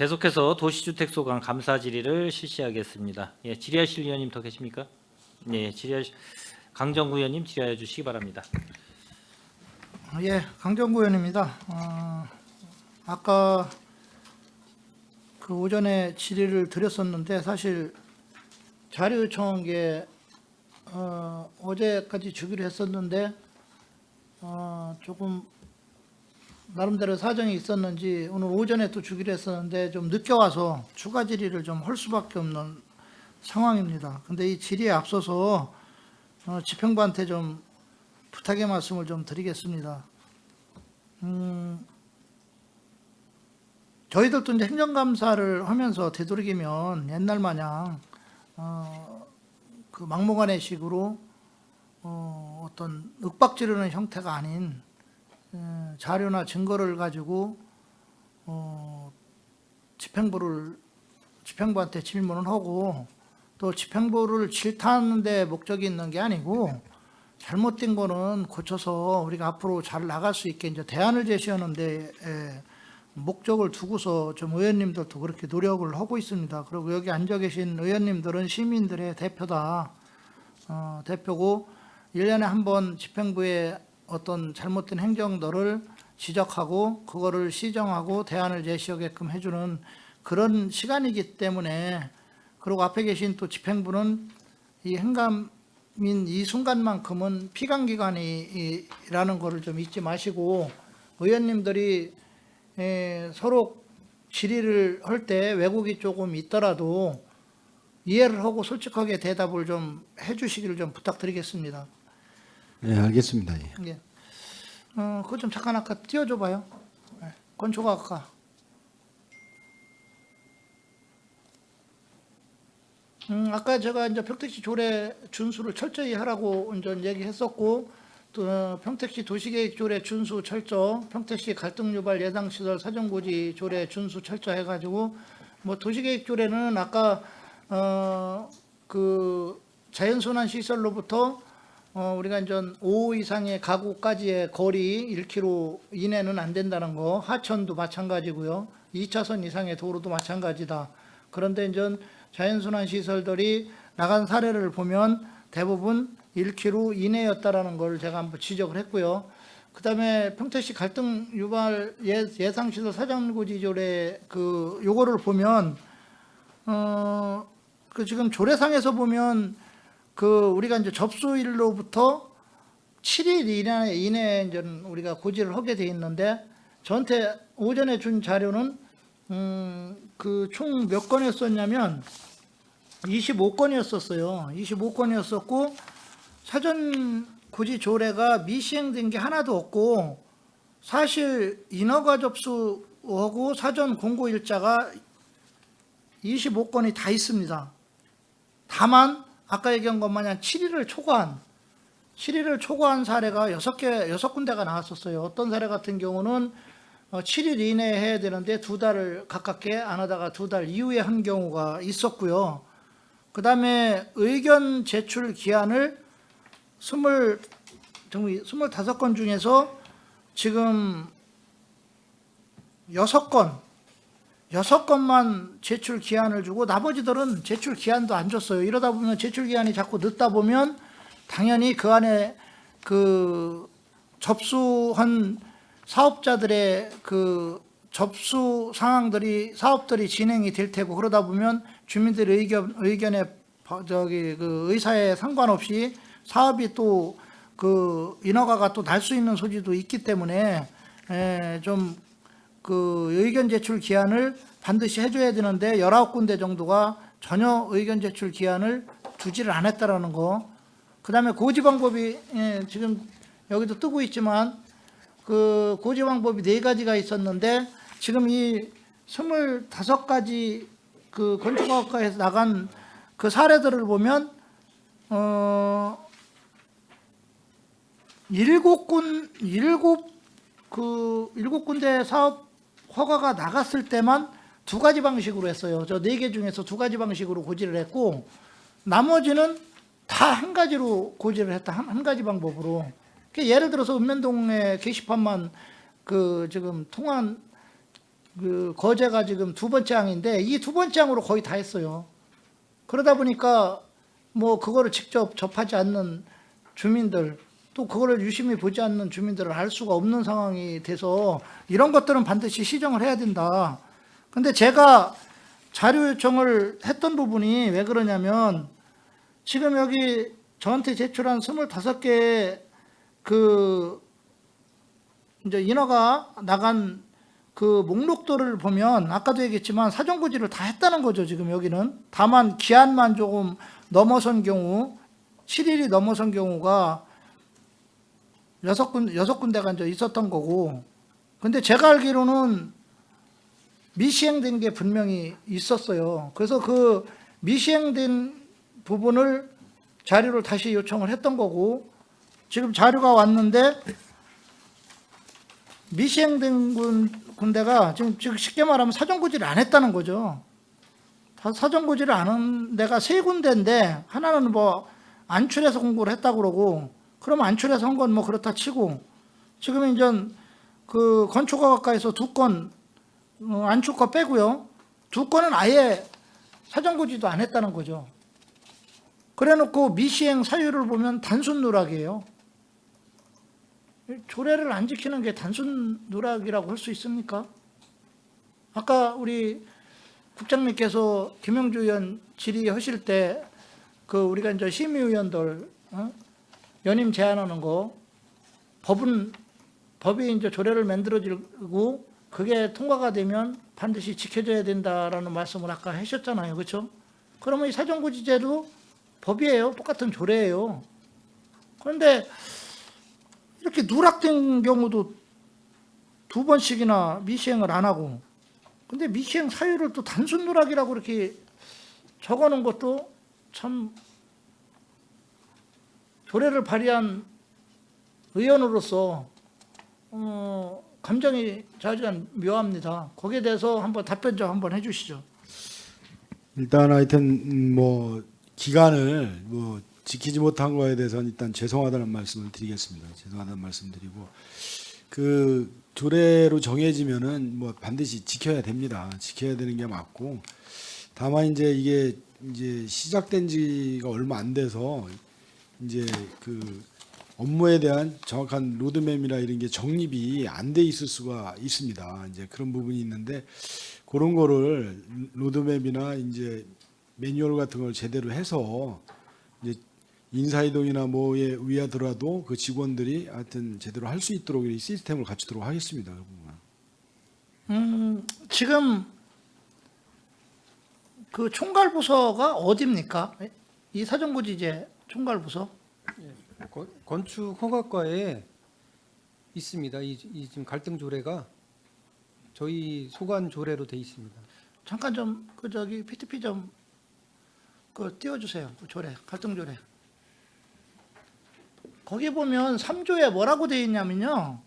계속해서 도시주택 소관 감사 질의를 실시하겠습니다. 예, 질의하실 의원님 더 계십니까? 네, 강정구 의원님 질의해 주시기 바랍니다. 예, 강정구 의원입니다. 아까 그 오전에 질의를 드렸었는데 사실 자료 요청한 게 어제까지 주기로 했었는데 조금 나름대로 사정이 있었는지 오늘 오전에 또 주기로 했었는데 좀 늦게 와서 추가 질의를 좀 할 수밖에 없는 상황입니다. 근데 이 질의에 앞서서 집행부한테 좀 부탁의 말씀을 좀 드리겠습니다. 저희들도 이제 행정감사를 하면서 되도록이면 옛날 마냥 그 막무가내식으로 어떤 윽박지르는 형태가 아닌 자료나 증거를 가지고 집행부한테 질문을 하고 또 집행부를 질타하는 데 목적이 있는 게 아니고 잘못된 거는 고쳐서 우리가 앞으로 잘 나갈 수 있게 이제 대안을 제시하는데 목적을 두고서 좀 의원님들도 그렇게 노력을 하고 있습니다. 그리고 여기 앉아 계신 의원님들은 시민들의 대표다. 대표고 1년에 한 번 집행부의 어떤 잘못된 행정들을 지적하고 그거를 시정하고 대안을 제시하게끔 해주는 그런 시간이기 때문에, 그리고 앞에 계신 또 집행부는 이 행감인 이 순간만큼은 피감기관이라는 거를 좀 잊지 마시고, 의원님들이 서로 질의를 할 때 왜곡이 조금 있더라도 이해를 하고 솔직하게 대답을 좀 해주시기를 좀 부탁드리겠습니다. 네, 알겠습니다. 예. 예. 그거 좀 잠깐 아까 띄워줘봐요. 건초가 아까. 아까 제가 이제 평택시 조례 준수를 철저히 하라고 이제 얘기했었고, 또 평택시 도시계획 조례 준수 철저, 평택시 갈등 유발 예방시설 사전고지 조례 준수 철저 해가지고, 뭐 도시계획 조례는 아까 그 자연순환 시설로부터 우리가 이제 5 이상의 가구까지의 거리 1km 이내는 안 된다는 거, 하천도 마찬가지고요. 2차선 이상의 도로도 마찬가지다. 그런데 이제 자연순환 시설들이 나간 사례를 보면 대부분 1km 이내였다라는 걸 제가 한번 지적을 했고요. 그 다음에 평택시 갈등 유발 예상시설 사전고지 조례 요거를 보면 그 지금 조례상에서 보면 우리가 이제 접수일로부터 7일 이내에 이제 우리가 고지를 하게 돼 있는데, 저한테 오전에 준 자료는 총 몇 건이었었냐면 25건이었었어요. 25건이었었고 사전 고지 조례가 미시행된 게 하나도 없고, 사실 인허가 접수하고 사전 공고 일자가 25건이 다 있습니다. 다만 아까 얘기한 것 마냥 7일을 초과한 사례가 6군데가 나왔었어요. 어떤 사례 같은 경우는 7일 이내에 해야 되는데 2달을 가깝게 안 하다가 2달 이후에 한 경우가 있었고요. 그 다음에 의견 제출 기한을 25건 중에서 지금 6건만 제출 기한을 주고 나머지들은 제출 기한도 안 줬어요. 이러다 보면 제출 기한이 자꾸 늦다 보면 당연히 그 안에 접수한 사업자들의 접수 사업들이 진행이 될 테고, 그러다 보면 주민들의 의견에 의사에 상관없이 사업이 또 인허가가 또 날 수 있는 소지도 있기 때문에 좀 의견 제출 기한을 반드시 해줘야 되는데 19군데 정도가 전혀 의견 제출 기한을 두지를 않았다라는 거. 그 다음에 고지 방법이 지금 여기도 뜨고 있지만 고지 방법이 4가지가 있었는데, 지금 이 25가지 건축학과에서 나간 사례들을 보면 7군데 사업 허가가 나갔을 때만 2가지 방식으로 했어요. 저 4개 중에서 2가지 방식으로 고지를 했고, 나머지는 다 한 가지로 고지를 했다. 한 가지 방법으로. 예를 들어서 읍면동의 게시판만 지금 통한 그 거제가 지금 두 번째 항인데 이 두 번째 항으로 거의 다 했어요. 그러다 보니까 뭐 그거를 직접 접하지 않는 주민들 또 그거를 유심히 보지 않는 주민들을 알 수가 없는 상황이 돼서 이런 것들은 반드시 시정을 해야 된다. 근데 제가 자료 요청을 했던 부분이 왜 그러냐면 지금 여기 저한테 제출한 25개의 그 이제 인허가 나간 그 목록들을 보면 아까도 얘기했지만 사전고지를 다 했다는 거죠. 지금 여기는 다만 기한만 조금 넘어선 경우 7일이 넘어선 경우가 6군데가 이제 있었던 거고, 근데 제가 알기로는 미시행된 게 분명히 있었어요. 그래서 그 미시행된 부분을 자료를 다시 요청을 했던 거고, 지금 자료가 왔는데 미시행된 군데가 지금 쉽게 말하면 사전고지를 안 했다는 거죠. 사전고지를 안 한 데가 3군데인데 하나는 뭐 안출해서 공고를 했다고 그러고, 그럼 안출해서 한 건 뭐 그렇다 치고, 지금 이제 그 건초가 가까이서 2건 안출 거 빼고요, 2건은 아예 사전고지도 안 했다는 거죠. 그래놓고 미시행 사유를 보면 단순 누락이에요. 조례를 안 지키는 게 단순 누락이라고 할 수 있습니까? 아까 우리 국장님께서 김영주 의원 질의하실 때 그 우리가 이제 심의위원들 연임 제안하는 거 법이 이제 조례를 만들어지고 그게 통과가 되면 반드시 지켜져야 된다라는 말씀을 아까 하셨잖아요, 그렇죠? 그러면 이 사전고지제도 법이에요, 똑같은 조례예요. 그런데 이렇게 누락된 경우도 2번씩이나 미시행을 안 하고, 근데 미시행 사유를 또 단순 누락이라고 이렇게 적어놓은 것도 참 조례를 발의한 의원으로서 감정이 자주한 묘합니다. 거기에 대해서 한번 답변 좀 한번 해주시죠. 일단 하여튼 뭐 기간을 뭐 지키지 못한 거에 대해서는 일단 죄송하다는 말씀을 드리겠습니다. 죄송하다는 말씀드리고, 그 조례로 정해지면은 뭐 반드시 지켜야 됩니다. 지켜야 되는 게 맞고, 다만 이제 이게 이제 시작된 지가 얼마 안 돼서 이제 그 업무에 대한 정확한 로드맵이나 이런 게 정립이 안 돼 있을 수가 있습니다. 이제 그런 부분이 있는데, 그런 거를 로드맵이나 이제 매뉴얼 같은 걸 제대로 해서 이제 인사이동이나 뭐에 의하더라도 그 직원들이 하여튼 제대로 할 수 있도록 이 시스템을 갖추도록 하겠습니다. 그 부분은. 지금 그 총괄부서가 어디입니까? 이 사전고지제 총괄부서? 건축 허가과에 있습니다. 이 지금 갈등 조례가 저희 소관 조례로 돼 있습니다. 잠깐 좀 그 저기 PTP 좀 그 띄워주세요. 그 조례, 갈등 조례. 거기 보면 3조에 뭐라고 되어 있냐면요,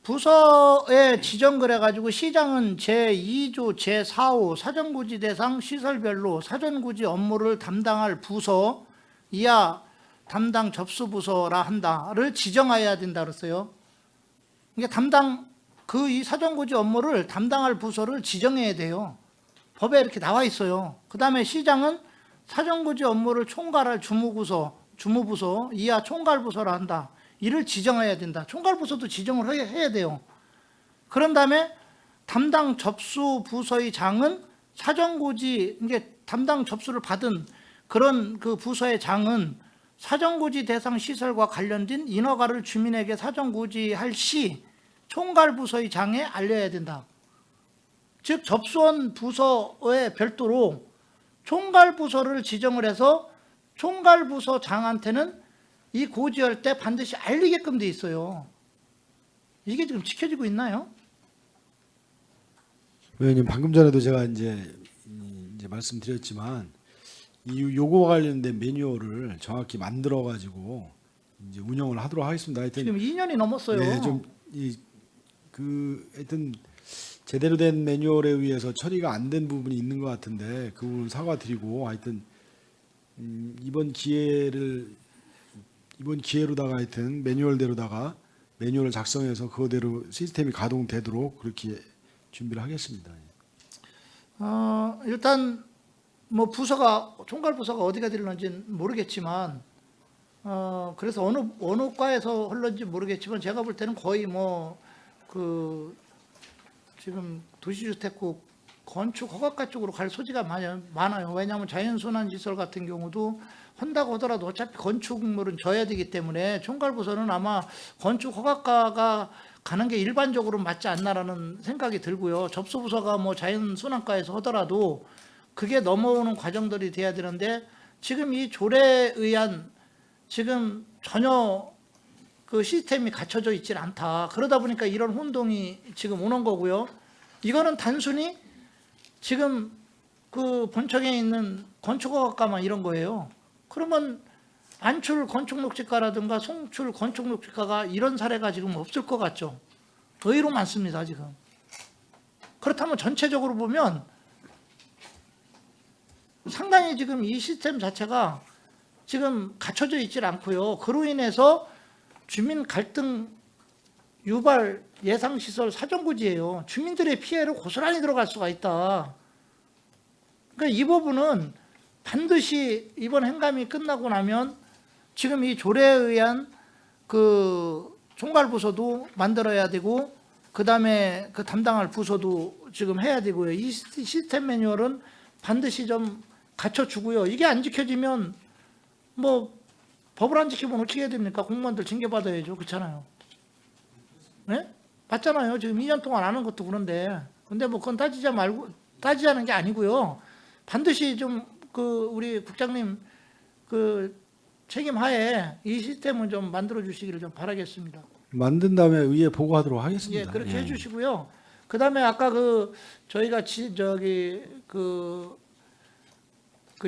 부서에 지정을 해가지고 시장은 제2조 제4호 사전고지 대상 시설별로 사전고지 업무를 담당할 부서 이하 담당 접수부서라 한다를 지정해야 된다 그랬어요. 이게 이 사전고지 업무를 담당할 부서를 지정해야 돼요. 법에 이렇게 나와 있어요. 그 다음에 시장은 사전고지 업무를 총괄할 주무부서 이하 총괄부서라 한다. 이를 지정해야 된다. 총괄부서도 지정을 해야 돼요. 그런 다음에 담당 접수부서의 장은 사전고지, 이게 담당 접수를 받은 그런 그 부서의 장은 사전고지 대상 시설과 관련된 인허가를 주민에게 사전고지할 시 총괄부서의 장에 알려야 된다. 즉 접수원 부서에 별도로 총괄부서를 지정을 해서 총괄부서 장한테는 이 고지할 때 반드시 알리게끔 돼 있어요. 이게 지금 지켜지고 있나요? 의원님, 방금 전에도 제가 이제 말씀드렸지만 이 요거와 관련된 매뉴얼을 정확히 만들어 가지고 이제 운영을 하도록 하겠습니다. 하여튼 지금 2년이 넘었어요. 네, 하여튼 제대로 된 매뉴얼에 의해서 처리가 안 된 부분이 있는 것 같은데 그 부분 사과드리고, 하여튼 이번 기회로다가 하여튼 매뉴얼대로다가 매뉴얼을 작성해서 그거대로 시스템이 가동되도록 그렇게 준비를 하겠습니다. 일단 뭐 부서가 총괄 부서가 어디가 되는지는 모르겠지만 그래서 어느 과에서 흘렀는지 모르겠지만 제가 볼 때는 거의 뭐 그 지금 도시주택국 건축 허가과 쪽으로 갈 소지가 많아요. 왜냐하면 자연순환시설 같은 경우도 한다고 하더라도 어차피 건축물은 져야 되기 때문에 총괄부서는 아마 건축 허가과가 가는 게 일반적으로 맞지 않나라는 생각이 들고요. 접수부서가 뭐 자연순환과에서 하더라도 그게 넘어오는 과정들이 돼야 되는데 지금 이 조례에 의한 지금 전혀 그 시스템이 갖춰져 있질 않다. 그러다 보니까 이런 혼동이 지금 오는 거고요. 이거는 단순히 지금 그 본청에 있는 건축허가과만 이런 거예요. 그러면 안출 건축녹지과라든가 송출 건축녹지과가 이런 사례가 지금 없을 것 같죠. 의외로 많습니다, 지금. 그렇다면 전체적으로 보면 상당히 지금 이 시스템 자체가 지금 갖춰져 있질 않고요. 그로 인해서 주민 갈등 유발 예상시설 사정구지예요. 주민들의 피해를 고스란히 들어갈 수가 있다. 그러니까 이 부분은 반드시 이번 행감이 끝나고 나면 지금 이 조례에 의한 그 총괄부서도 만들어야 되고 그 다음에 그 담당할 부서도 지금 해야 되고요. 이 시스템 매뉴얼은 반드시 좀 갖춰주고요. 이게 안 지켜지면 뭐 법을 안 지키면 어떻게 해야 됩니까? 공무원들 징계받아야죠. 그렇잖아요. 네? 맞잖아요. 지금 2년 동안 안 하는 것도 그런데. 근데 뭐 그건 따지자는 게 아니고요. 반드시 좀 그 우리 국장님 그 책임 하에 이 시스템을 좀 만들어 주시기를 좀 바라겠습니다. 만든 다음에 의회 보고하도록 하겠습니다. 예, 그렇게 해주시고요. 그 다음에 아까 그 저희가 그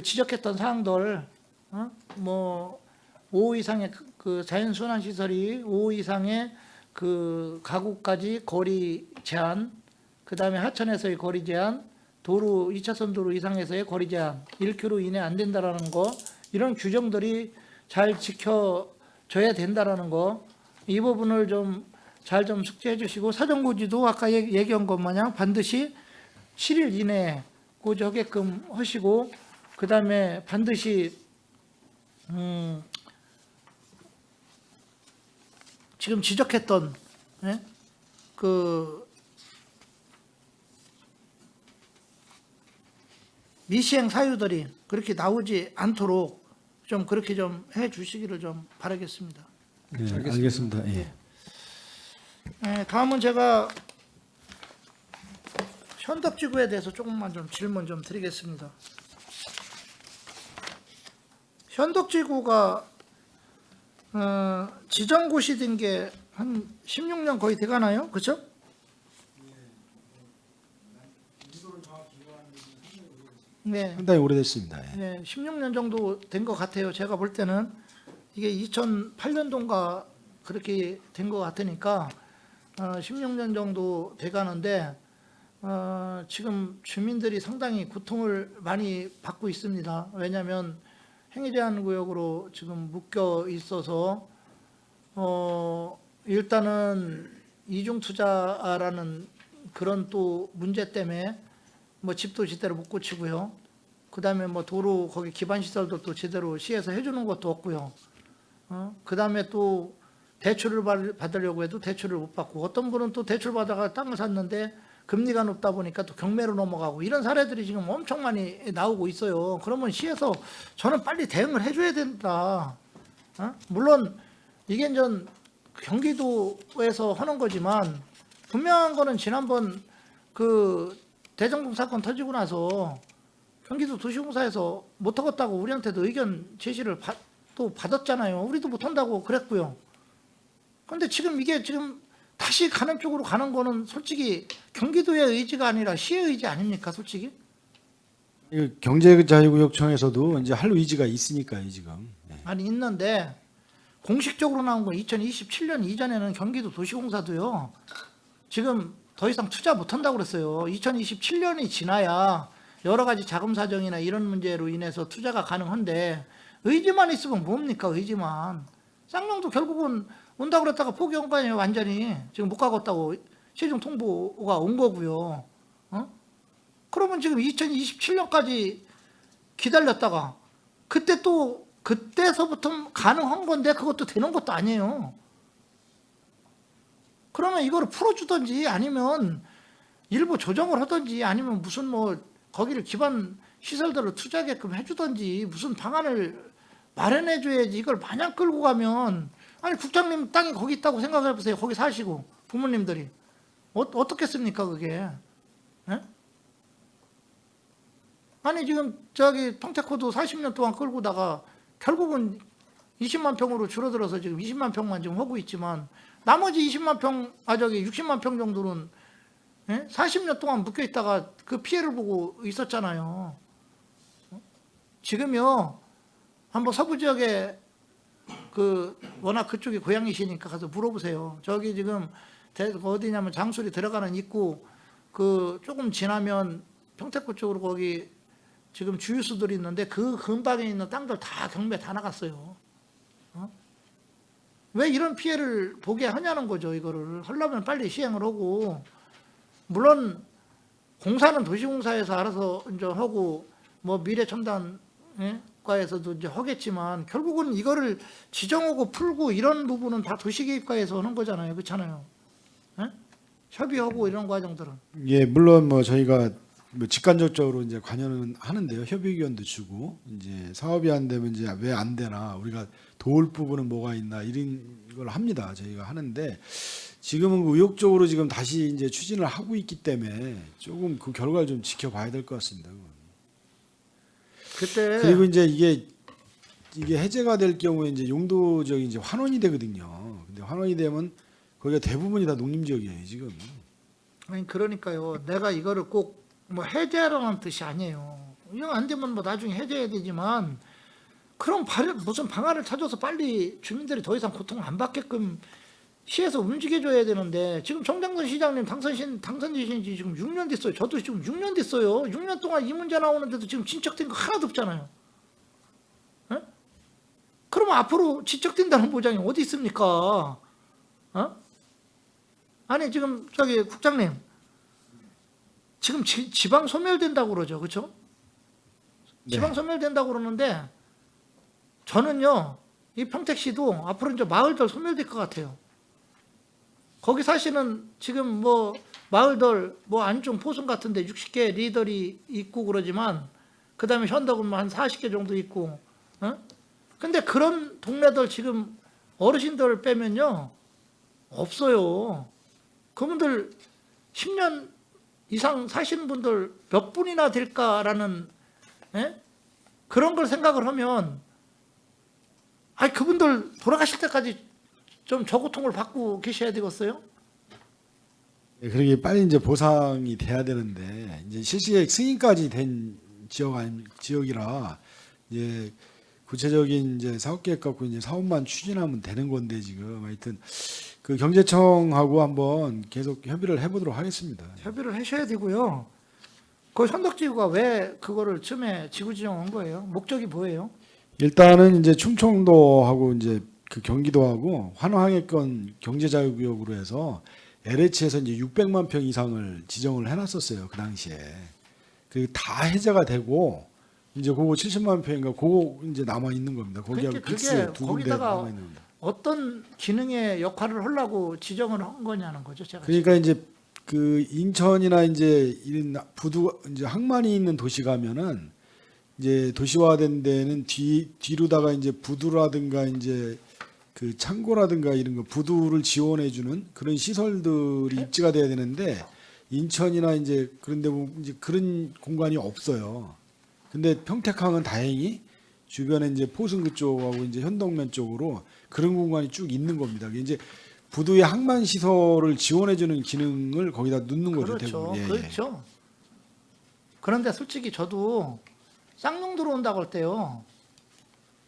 지적했던 사항들, 뭐 5호 이상의 그 자연순환 시설이 5호 이상의 그 가구까지 거리 제한, 그 다음에 하천에서의 거리 제한, 도로 2차선 도로 이상에서의 거리 제한, 1km 이내 안 된다라는 거, 이런 규정들이 잘 지켜져야 된다라는 거, 이 부분을 좀 잘 좀 숙지해 주시고, 사정고지도 아까 얘기한 것 마냥 반드시 7일 이내에 고지하게끔 하시고, 그 다음에 반드시 지금 지적했던 그 미시행 사유들이 그렇게 나오지 않도록 좀 그렇게 좀 해주시기를 좀 바라겠습니다. 네, 알겠습니다. 예. 다음은 제가 현덕지구에 대해서 조금만 좀 질문 좀 드리겠습니다. 현덕지구가 지정고시 된 게 한 16년 거의 돼가나요? 그렇죠? 네. 상당히 오래됐습니다. 예. 네, 16년 정도 된 것 같아요. 제가 볼 때는 이게 2008년도인가 그렇게 된 것 같으니까 16년 정도 돼가는데 지금 주민들이 상당히 고통을 많이 받고 있습니다. 왜냐하면 행위제한구역으로 지금 묶여 있어서 일단은 이중투자라는 그런 또 문제 때문에 뭐 집도 제대로 못 고치고요. 그 다음에 뭐 도로 거기 기반 시설도 또 제대로 시에서 해주는 것도 없고요. 그 다음에 또 대출을 받으려고 해도 대출을 못 받고, 어떤 분은 또 대출 받아가 땅을 샀는데 금리가 높다 보니까 또 경매로 넘어가고, 이런 사례들이 지금 엄청 많이 나오고 있어요. 그러면 시에서 저는 빨리 대응을 해줘야 된다. 물론 이게 전 경기도에서 하는 거지만 분명한 거는 지난번 그 대정동 사건 터지고 나서 경기도 도시공사에서 못하겠다고 우리한테도 의견 제시를 또 받았잖아요. 우리도 못한다고 그랬고요. 그런데 지금 이게 지금 다시 가는 쪽으로 가는 거는 솔직히 경기도의 의지가 아니라 시의 의지 아닙니까, 솔직히? 경제자유구역청에서도 이제 할 의지가 있으니까요, 지금. 예. 아니, 있는데 공식적으로 나온 건 2027년 이전에는 경기도 도시공사도요, 지금 더 이상 투자 못한다고 그랬어요. 2027년이 지나야 여러 가지 자금 사정이나 이런 문제로 인해서 투자가 가능한데, 의지만 있으면 뭡니까, 의지만. 쌍용도 결국은 온다고 그랬다가 포기한 거 아니에요, 완전히. 지금 못 가겠다고 최종 통보가 온 거고요. 그러면 지금 2027년까지 기다렸다가 그때서부터 가능한 건데 그것도 되는 것도 아니에요. 그러면 이거를 풀어주든지 아니면 일부 조정을 하든지 아니면 무슨 뭐 거기를 기반 시설들을 투자하게끔 해주든지 무슨 방안을 마련해줘야지. 이걸 마냥 끌고 가면, 아니 국장님 땅이 거기 있다고 생각해보세요. 거기 사시고 부모님들이 어떻겠습니까 그게? 예? 아니 지금 저기 평택호도 40년 동안 끌고다가 결국은 20만 평으로 줄어들어서 지금 20만 평만 지금 하고 있지만 나머지 60만 평 정도는 40년 동안 묶여 있다가 그 피해를 보고 있었잖아요. 지금요 한번 서부 지역에 워낙 그쪽이 고향이시니까 가서 물어보세요. 저기 지금 어디냐면 장수리 들어가는 입구 조금 지나면 평택구 쪽으로 거기 지금 주유소들이 있는데 그 근방에 있는 땅들 다 경매 다 나갔어요. 왜 이런 피해를 보게 하냐는 거죠. 이거를 하려면 빨리 시행을 하고, 물론 공사는 도시공사에서 알아서 이제 하고 뭐 미래첨단과에서도 이제 하겠지만 결국은 이거를 지정하고 풀고 이런 부분은 다 도시계획과에서 하는 거잖아요. 그렇잖아요. 협의하고 이런 과정들은. 예, 물론 뭐 저희가 뭐 직간접적으로 이제 관여는 하는데요. 협의 의견도 주고 이제 사업이 안 되면 이제 왜 안 되나, 우리가 도울 부분은 뭐가 있나 이런 걸 합니다. 저희가 하는데 지금은 의욕적으로 지금 다시 이제 추진을 하고 있기 때문에 조금 그 결과를 좀 지켜봐야 될 것 같습니다. 그때 그리고 이제 이게 해제가 될 경우에 이제 용도적인 이제 환원이 되거든요. 근데 환원이 되면 거기가 대부분이 다 농림지역이에요 지금. 아니 그러니까요. 내가 이거를 꼭 뭐 해제하라는 뜻이 아니에요. 이거 안 되면 뭐 나중에 해제해야 되지만 그럼 무슨 방안을 찾아서 빨리 주민들이 더 이상 고통을 안 받게끔 시에서 움직여줘야 되는데, 지금 정장근 시장님 당선되신 지 지금 6년 됐어요. 저도 지금 6년 됐어요. 6년 동안 이 문제 나오는데도 지금 진척된 거 하나도 없잖아요. 에? 그러면 앞으로 진척된다는 보장이 어디 있습니까? 아니 지금 저기 국장님 지금 지방 소멸된다고 그러죠. 그렇죠? 네. 지방 소멸된다고 그러는데 저는요 이 평택시도 앞으로 이제 마을들 소멸될 것 같아요. 거기 사시는 지금 뭐 마을들 뭐 안중 포순 같은데 60개 리더리 있고 그러지만 그다음에 현덕은 한 40개 정도 있고, 근데 그런 동네들 지금 어르신들 빼면요 없어요. 그분들 10년 이상 사시는 분들 몇 분이나 될까라는 그런 걸 생각을 하면, 아니 그분들 돌아가실 때까지 좀 저고통을 받고 계셔야 되겠어요? 네, 그러게 빨리 이제 보상이 돼야 되는데 이제 실시계획 승인까지 된 지역이라 이제 구체적인 이제 사업 계획 갖고 이제 사업만 추진하면 되는 건데 지금 하여튼 그 경제청하고 한번 계속 협의를 해보도록 하겠습니다. 협의를 하셔야 되고요. 그 현덕지구가 왜 그거를 처음에 지구 지정한 거예요? 목적이 뭐예요? 일단은 이제 충청도하고 이제 그 경기도하고 환호항해권 경제자유구역으로 해서 LH에서 이제 600만 평 이상을 지정을 해놨었어요 그 당시에. 그 다 해제가 되고 이제 그거 70만 평인가 그거 이제 남아 있는 겁니다. 거기하고 그게 빅스 두 군데 거기다가 남아 있는 겁니다. 어떤 기능의 역할을 하려고 지정을 한 거냐는 거죠, 제가. 그러니까 이제 그 인천이나 이제 이런 부두 이제 항만이 있는 도시 가면은 이제 도시화된 데는 뒤로다가 이제 부두라든가 이제 그 창고라든가 이런 거 부두를 지원해주는 그런 시설들이 입지가 돼야 되는데 인천이나 이제 그런데 이제 그런 공간이 없어요. 근데 평택항은 다행히 주변에 이제 포승 그쪽하고 이제 현동면 쪽으로 그런 공간이 쭉 있는 겁니다. 그게 이제 부두의 항만 시설을 지원해주는 기능을 거기다 넣는 거죠. 그렇죠, 대부분. 예, 예. 그렇죠. 그런데 솔직히 저도 쌍용 들어온다고 할 때요,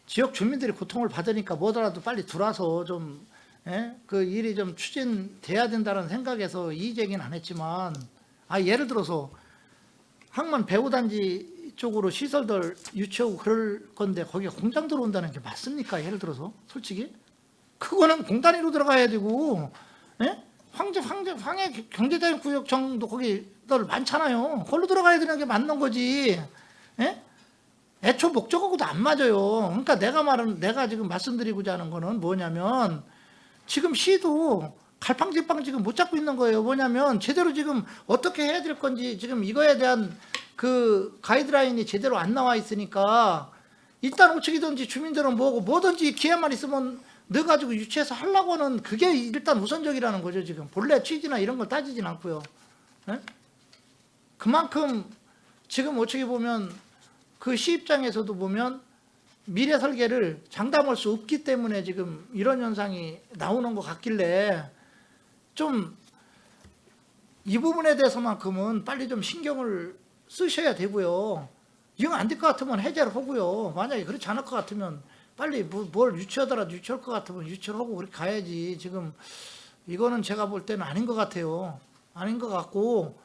지역 주민들이 고통을 받으니까 뭐더라도 빨리 들어와서 좀 그 일이 좀 추진돼야 된다는 생각에서 이의 제기는 안 했지만, 예를 들어서 항만 배후단지 쪽으로 시설들 유치하고 그럴 건데 거기에 공장 들어온다는 게 맞습니까? 예를 들어서 솔직히 그거는 공단위로 들어가야 되고 황해 경제자연 구역 정도 거기들 많잖아요. 거기로 들어가야 되는 게 맞는 거지. 예? 애초 목적하고도 안 맞아요. 그러니까 내가 지금 말씀드리고자 하는 거는 뭐냐면 지금 시도 갈팡질팡 지금 못 잡고 있는 거예요. 뭐냐면 제대로 지금 어떻게 해야 될 건지 지금 이거에 대한 그 가이드라인이 제대로 안 나와 있으니까 일단 우측이든지 주민들은 뭐든지 기회만 있으면 넣어가지고 유치해서 하려고 하는 그게 일단 우선적이라는 거죠. 지금 본래 취지나 이런 걸 따지진 않고요. 예? 그만큼 지금 어떻게 보면 그 시 입장에서도 보면 미래 설계를 장담할 수 없기 때문에 지금 이런 현상이 나오는 것 같길래 좀 이 부분에 대해서만큼은 빨리 좀 신경을 쓰셔야 되고요. 이거 안 될 것 같으면 해제를 하고요. 만약에 그렇지 않을 것 같으면 빨리 뭘 유치하더라도 유치할 것 같으면 유치를 하고 그렇게 가야지. 지금 이거는 제가 볼 때는 아닌 것 같아요. 아닌 것 같고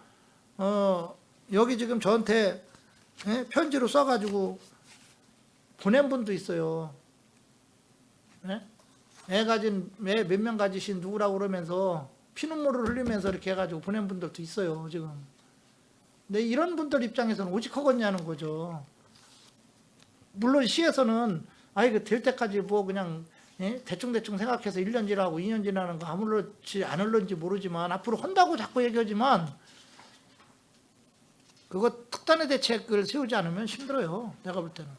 여기 지금 저한테 편지로 써가지고 보낸 분도 있어요. 애 몇 명 가지신 누구라고 그러면서 피눈물을 흘리면서 이렇게 해가지고 보낸 분들도 있어요. 지금. 근데 이런 분들 입장에서는 오직하겠냐는 거죠. 물론 시에서는 이거 될 때까지 뭐 그냥 대충 생각해서 1년 지나고 2년 지나는 거 아무렇지 않을런지 모르지만 앞으로 한다고 자꾸 얘기하지만 그거 특단의 대책을 세우지 않으면 힘들어요. 내가 볼 때는.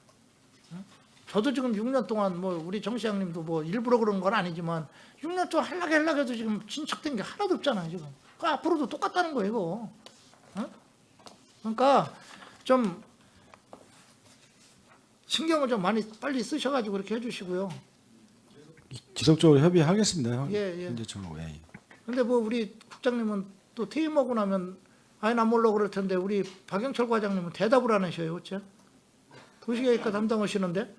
저도 지금 6년 동안 뭐 우리 정 시장님도 뭐 일부러 그런 건 아니지만 6년 동안 하려고 해도 지금 진척된 게 하나도 없잖아요. 지금. 그러니까 앞으로도 똑같다는 거예요. 이거. 그러니까 좀 신경을 좀 많이 빨리 쓰셔가지고 그렇게 해주시고요. 지속적으로 협의하겠습니다. 예. 현재처럼. 예. 근데 뭐 우리 국장님은 또 퇴임하고 나면 안 몰라 그럴 텐데 우리 박영철 과장님은 대답을 안 하셔요. 어째? 도시계획과 담당하시는데?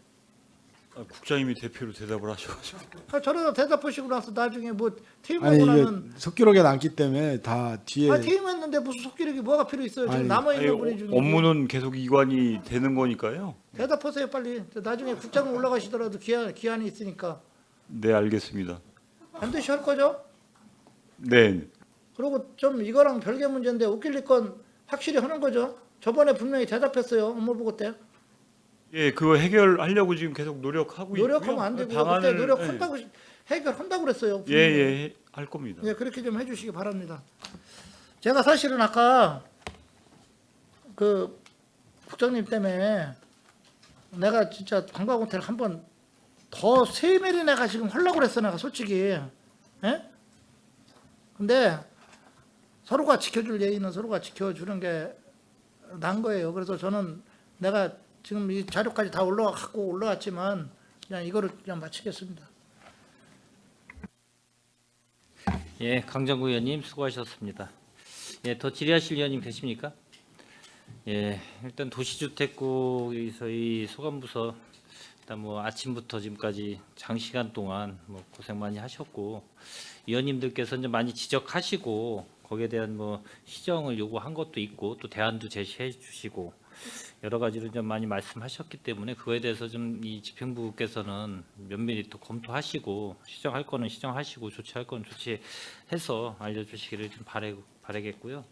국장님이 대표로 대답을 하셔가지고. 저러다 대답하시고 나서 나중에 뭐 퇴임하고 아니 나면 이게 속기록에 남기 때문에 다 뒤에 퇴임했는데 무슨 속기록이 뭐가 필요 있어요? 지금 아니, 남아있는 분이 중에 업무는 계속 이관이 되는 거니까요. 대답하세요 빨리. 나중에 국장 올라가시더라도 기한이 있으니까 네, 알겠습니다. 반드시 할 거죠? 네, 그리고 좀 이거랑 별개 문제인데 웃길 건 확실히 하는 거죠? 저번에 분명히 대답했어요. 업무보고 때. 예, 그거 해결하려고 지금 계속 노력하고 있고요. 노력하면 안 되고 그때 방안을 노력한다고 해결한다고 그랬어요. 예, 할 겁니다. 예, 그렇게 좀 해주시기 바랍니다. 제가 사실은 아까 그 국장님 때문에 내가 진짜 관광호텔 한번 더 세밀히 내가 지금 하려고 그랬어. 내가 솔직히. 예? 근데 서로가 지켜줄 예의는 서로가 지켜주는 게 난 거예요. 그래서 저는 내가 지금 이 자료까지 다 올라왔지만 그냥 이거를 그냥 마치겠습니다. 예, 강정구 의원님 수고하셨습니다. 예, 더 질의하실 의원님 계십니까? 예, 일단 도시주택국에서의 소관부서 일단 뭐 아침부터 지금까지 장시간 동안 뭐 고생 많이 하셨고 의원님들께서 좀 많이 지적하시고 거기에 대한 뭐 시정을 요구한 것도 있고 또 대안도 제시해 주시고 여러 가지로 좀 많이 말씀하셨기 때문에 그거에 대해서 좀 이 집행부께서는 면밀히 또 검토하시고 시정할 거는 시정하시고 조치할 거는 조치해서 알려주시기를 좀 바라겠고요.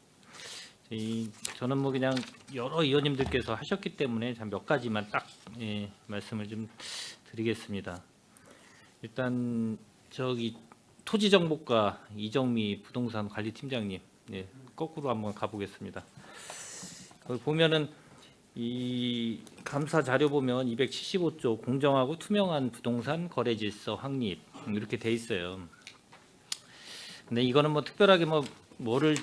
저는 뭐 그냥 여러 의원님들께서 하셨기 때문에 몇 가지만 딱 말씀을 좀 드리겠습니다. 일단 토지정보과 이정미 부동산 관리팀장님 거꾸로 한번 가보겠습니다. 거기 보면은 이 감사 자료 보면 275조 공정하고 투명한 부동산 거래 질서 확립 이렇게 돼 있어요. 근데 이거는 뭐 특별하게 뭐를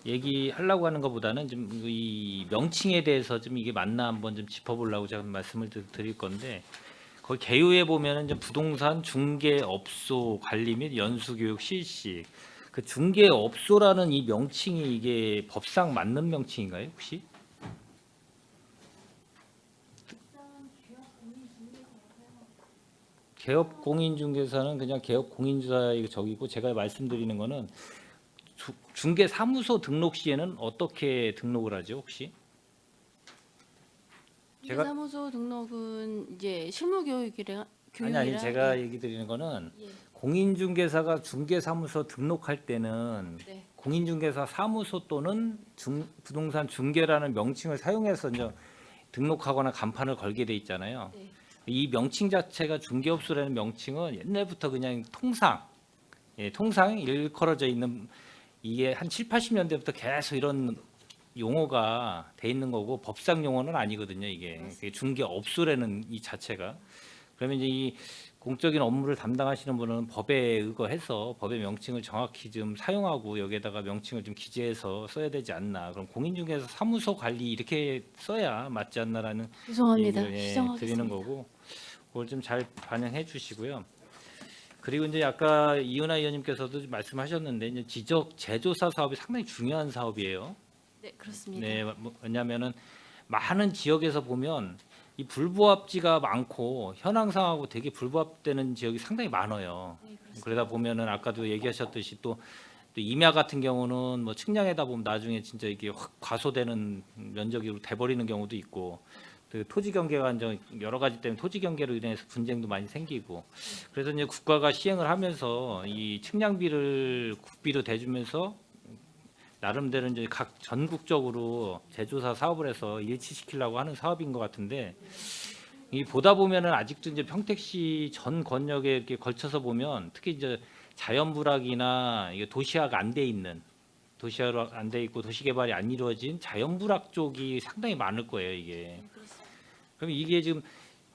얘기하려고 하는 것보다는 좀 이 명칭에 대해서 좀 이게 맞나 한번 좀 짚어보려고 제가 말씀을 드릴 건데 거기 개요에 보면은 좀 부동산 중개업소 관리 및 연수교육 실시 그 중개업소라는 이 명칭이 이게 법상 맞는 명칭인가요 혹시? 개업공인중개사는 그냥 개업공인주사의 저기고 제가 말씀드리는 거는 중개사무소 등록 시에는 어떻게 등록을 하죠 혹시? 제가- 사무소 등록은 이제 실무 아니 교육이랑 제가 예. 얘기 드리는 거는 예. 공인중개사가 중개사무소 등록할 때는 네. 공인중개사 사무소 또는 부동산 중개라는 명칭을 사용해서 이제 등록하거나 간판을 걸게 돼 있잖아요. 네. 이 명칭 자체가 중개업소라는 명칭은 옛날부터 그냥 통상 일컬어져 있는 이게 한 7, 80년대부터 계속 이런 용어가 돼 있는 거고 법상 용어는 아니거든요. 이게 중개업소라는 이 자체가. 그러면 이제 이 공적인 업무를 담당하시는 분은 법에 의거해서 법의 명칭을 정확히 좀 사용하고 여기에다가 명칭을 좀 기재해서 써야 되지 않나. 그럼 공인중개사 사무소 관리 이렇게 써야 맞지 않나라는 죄송합니다. 얘기를 시정하겠습니다. 드리는 거고 그걸 좀 잘 반영해 주시고요. 그리고 이제 아까 이은하 의원님께서도 말씀하셨는데 이제 지적 제조사 사업이 상당히 중요한 사업이에요. 네, 그렇습니다. 네, 왜냐하면은 많은 지역에서 보면 이 불부합지가 많고 현황상하고 되게 불부합되는 지역이 상당히 많아요. 네, 그렇습니다. 그러다 보면은 아까도 얘기하셨듯이 또 임야 같은 경우는 뭐 측량에다 보면 나중에 진짜 이게 확 과소되는 면적으로 돼버리는 경우도 있고 그 토지 경계가 이제 여러 가지 때문에 토지 경계로 인해서 분쟁도 많이 생기고 그래서 이제 국가가 시행을 하면서 이 측량비를 국비로 대주면서 나름대로 이제 각 전국적으로 제조사 사업을 해서 일치시키려고 하는 사업인 것 같은데 이 보다 보면은 아직도 이제 평택시 전 권역에 이렇게 걸쳐서 보면 특히 이제 자연불악이나 이게 도시화가 안 돼 있는 도시화로 안 돼 있고 도시 개발이 안 이루어진 자연불악 쪽이 상당히 많을 거예요 이게. 네, 그렇습니다. 그럼 이게 지금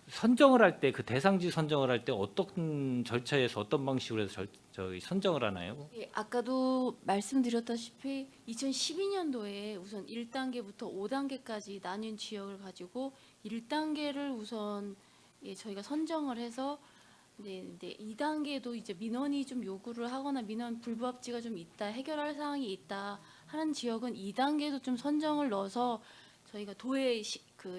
선정을 할 때 그 대상지 선정을 할 때 어떤 절차에서 어떤 방식으로 해서 저희 선정을 하나요? 예, 아까도 말씀드렸다시피 2012년도에 우선 1단계부터 5단계까지 나뉜 지역을 가지고 1단계를 우선 저희가 선정을 해서 근데 2단계도 이제 민원이 좀 요구를 하거나 민원 불부합지가 좀 있다, 해결할 사항이 있다 하는 지역은 2단계도 좀 선정을 넣어서 저희가 도에